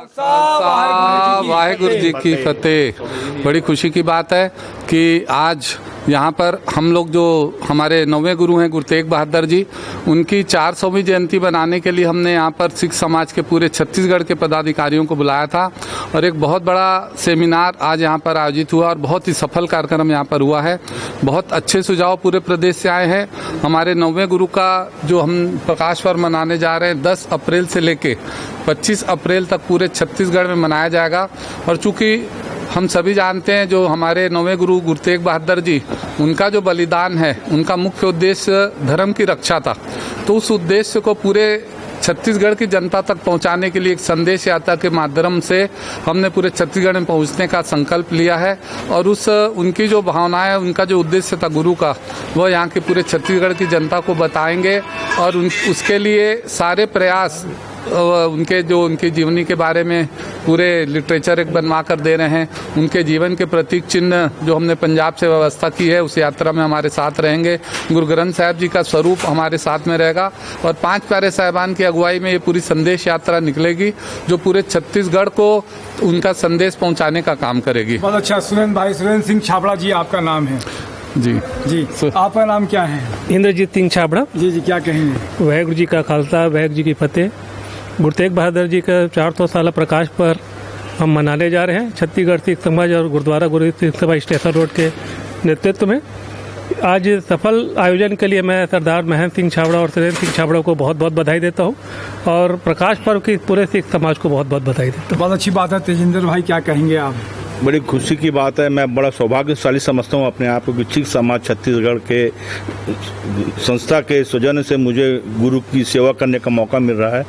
वाहेगुरु जी की फतेह। बड़ी खुशी की बात है कि आज यहाँ पर हम लोग जो हमारे 9वें गुरु हैं गुरु तेग बहादुर जी, उनकी 400वीं जयंती बनाने के लिए हमने यहाँ पर सिख समाज के पूरे छत्तीसगढ़ के पदाधिकारियों को बुलाया था और एक बहुत बड़ा सेमिनार आज यहाँ पर आयोजित हुआ और बहुत ही सफल कार्यक्रम यहाँ पर हुआ है। बहुत अच्छे सुझाव पूरे प्रदेश से आए हैं। हमारे 9वें गुरु का जो हम प्रकाश पर्व मनाने जा रहे हैं 10 अप्रैल से लेके 25 अप्रैल तक पूरे छत्तीसगढ़ में मनाया जाएगा। और चूँकि हम सभी जानते हैं जो हमारे 9वें गुरु गुरु तेग बहादुर जी, उनका जो बलिदान है, उनका मुख्य उद्देश्य धर्म की रक्षा था। तो उस उद्देश्य को पूरे छत्तीसगढ़ की जनता तक पहुंचाने के लिए एक संदेश यात्रा के माध्यम से हमने पूरे छत्तीसगढ़ में पहुंचने का संकल्प लिया है। और उनकी जो भावनाएं, उनका जो उद्देश्य था गुरु का, वह यहाँ के पूरे छत्तीसगढ़ की जनता को बताएंगे और उसके लिए सारे प्रयास उनकी जीवनी के बारे में पूरे लिटरेचर एक बनवा कर दे रहे हैं। उनके जीवन के प्रतीक चिन्ह जो हमने पंजाब से व्यवस्था की है उस यात्रा में हमारे साथ रहेंगे। गुरु ग्रंथ साहिब जी का स्वरूप हमारे साथ में रहेगा और 5 प्यारे साहिबान की अगुवाई में ये पूरी संदेश यात्रा निकलेगी जो पूरे छत्तीसगढ़ को उनका संदेश पहुँचाने का काम करेगी। बहुत अच्छा। सुरेंद्र सिंह छाबड़ा जी आपका नाम है? जी आपका नाम क्या है? इंद्रजीत सिंह छाबड़ा। जी क्या कहेंगे? वाहेगुरु जी का खालसा, वाहेगुरु जी की फतेह। गुरु तेग बहादुर जी का 400 साल प्रकाश पर हम मनाने जा रहे हैं छत्तीसगढ़ सिख समाज और गुरुद्वारा गुरु सिंह सभा स्टेशन रोड के नेतृत्व में। आज सफल आयोजन के लिए मैं सरदार महेंद्र सिंह छाबड़ा और सुरेंद्र सिंह छाबड़ा को बहुत बहुत बधाई देता हूं और प्रकाश पर्व की पूरे सिख समाज को बहुत बहुत बधाई देता हूं। बहुत अच्छी बात है। तेजिंदर भाई क्या कहेंगे आप? बड़ी खुशी की बात है। मैं बड़ा सौभाग्यशाली समझता हूँ अपने आप को कि सिख समाज छत्तीसगढ़ के संस्था के सौजन्य से मुझे गुरु की सेवा करने का मौका मिल रहा है।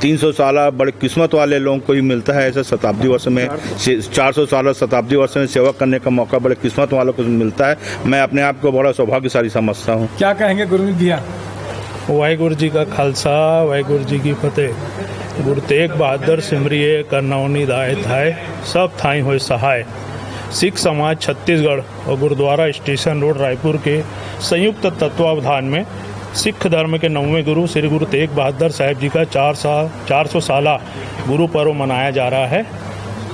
300 साल बड़े किस्मत वाले लोगों को ही मिलता है ऐसा शताब्दी वर्ष में, 400 साल शताब्दी वर्ष में सेवा करने का मौका बड़े किस्मत वालों को मिलता है। मैं अपने आप को बड़ा सौभाग्यशाली समझता हूँ। क्या कहेंगे गुरु भैया? वाहेगुरु जी का खालसा, वाहेगुरु जी की फतेह। गुरु तेग बहादुर सिमरिए करनौनी दाय थाय, सब थाई होए सहाय। सिख समाज छत्तीसगढ़ और गुरुद्वारा स्टेशन रोड रायपुर के संयुक्त तत्वावधान में सिख धर्म के 9वें गुरु श्री गुरु तेग बहादुर साहिब जी का 400 साला गुरु पर्व मनाया जा रहा है।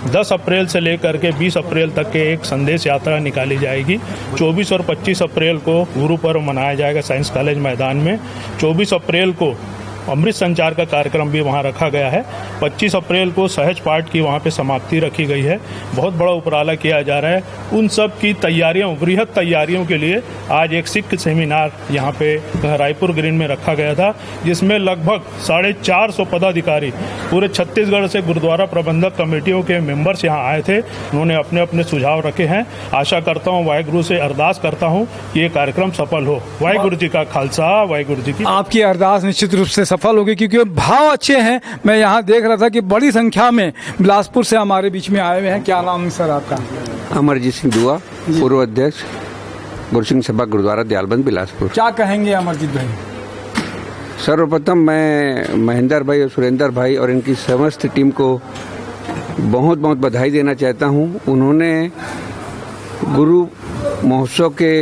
10 अप्रैल से लेकर के 20 अप्रैल तक के एक संदेश यात्रा निकाली जाएगी। 24 और 25 अप्रैल को गुरु पर्व मनाया जाएगा साइंस कॉलेज मैदान में। 24 अप्रैल को अमृत संचार का कार्यक्रम भी वहां रखा गया है। 25 अप्रैल को सहज पाठ की वहां पे समाप्ति रखी गई है। बहुत बड़ा उपराला किया जा रहा है। उन सब की तैयारियों, बृहद तैयारियों के लिए आज एक सिख सेमिनार यहां पे रायपुर ग्रीन में रखा गया था, जिसमें लगभग 450 पदाधिकारी पूरे छत्तीसगढ़ से गुरुद्वारा प्रबंधक कमेटियों के मेंबर्स यहां आए थे। उन्होंने अपने अपने सुझाव रखे हैं। आशा करता हूं, वाहेगुरु से अरदास करता हूं कि ये कार्यक्रम सफल हो। वाहेगुरु जी का खालसा, वाहेगुरु जी की। आपकी अरदास निश्चित रूप से सफल होगी क्योंकि भाव अच्छे हैं। मैं यहाँ देख रहा था कि बड़ी संख्या में बिलासपुर से हमारे बीच में आए हुए हैं। क्या नाम है सर आपका? अमरजीत सिंह दुआ, पूर्व अध्यक्ष गुरु सिंह सभा गुरुद्वारा दयालबंद बिलासपुर। क्या कहेंगे अमरजीत भाई? सर्वप्रथम मैं महेंद्र भाई और सुरेंद्र भाई और इनकी समस्त टीम को बहुत बहुत बधाई देना चाहता हूँ। उन्होंने गुरु महोत्सव के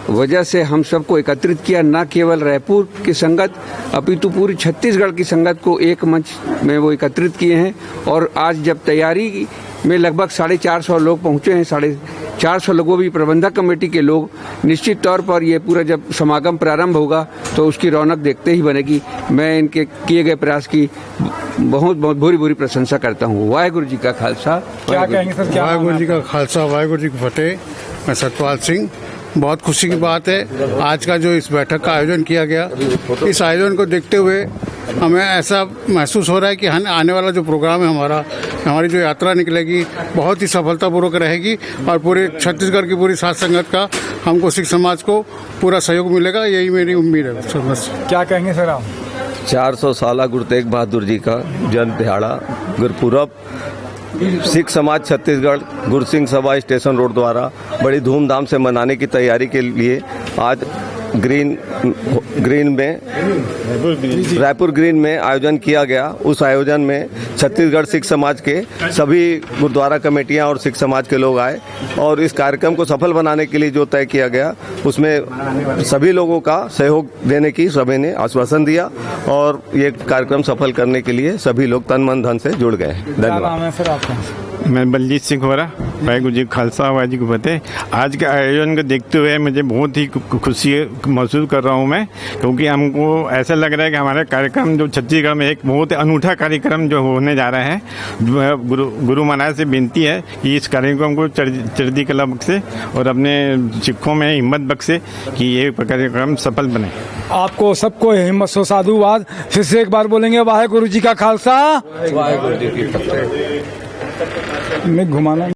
वजह से हम सबको एकत्रित किया, न केवल रायपुर की संगत अपितु पूरी छत्तीसगढ़ की संगत को एक मंच में वो एकत्रित किए हैं। और आज जब तैयारी में लगभग 450 लोग पहुंचे हैं, 450 लोगों भी प्रबंधक कमेटी के लोग, निश्चित तौर पर ये पूरा जब समागम प्रारंभ होगा तो उसकी रौनक देखते ही बनेगी। मैं इनके किए गए प्रयास की बहुत बहुत भूरी भूरी प्रशंसा करता हूँ। वाहेगुरु जी का खालसा। क्या कहेंगे सर? वाहेगुरु जी का खालसा, वाहेगुरु जी की फतेह। मैं सतपाल सिंह। बहुत खुशी की बात है आज का जो इस बैठक का आयोजन किया गया। इस आयोजन को देखते हुए हमें ऐसा महसूस हो रहा है कि आने वाला जो प्रोग्राम है हमारी जो यात्रा निकलेगी बहुत ही सफलतापूर्वक रहेगी और पूरे छत्तीसगढ़ की पूरी साथ संगत का हमको सिख समाज को पूरा सहयोग मिलेगा, यही मेरी उम्मीद है। बस। क्या कहेंगे सर आप? 400 साल गुरु तेग बहादुर जी का जन्म दिहाड़ा गुरपुरब सिख समाज छत्तीसगढ़ गुरु सिंह सभा स्टेशन रोड द्वारा बड़ी धूमधाम से मनाने की तैयारी के लिए आज रायपुर ग्रीन में आयोजन किया गया। उस आयोजन में छत्तीसगढ़ सिख समाज के सभी गुरुद्वारा कमेटियां और सिख समाज के लोग आए और इस कार्यक्रम को सफल बनाने के लिए जो तय किया गया उसमें सभी लोगों का सहयोग देने की सभी ने आश्वासन दिया और ये कार्यक्रम सफल करने के लिए सभी लोग तन मन धन से जुड़ गए। क्या धन्यवाद। नाम है सर आपका? मैं बलजीत सिंह हो रहा। वाहिगुरु जी खालसा वाहिगुरू जी की फतेह। आज के आयोजन को देखते हुए मुझे बहुत ही खुशी महसूस कर रहा हूँ मैं, क्योंकि हमको ऐसा लग रहा है कि हमारा कार्यक्रम जो छत्तीसगढ़ में एक बहुत अनूठा कार्यक्रम जो होने जा रहा है। गुरु महाराज से विनती है कि इस कार्यक्रम को चढ़ती कला बख्शे और अपने सिखों में हिम्मत बख्शे कि ये कार्यक्रम सफल बने। आपको सबको हिम्मत से साधुवाद। फिर से एक बार बोलेंगे वाहिगुरु जी का खालसा, वाहिगुरु जी की फतेह। मैं घुमाना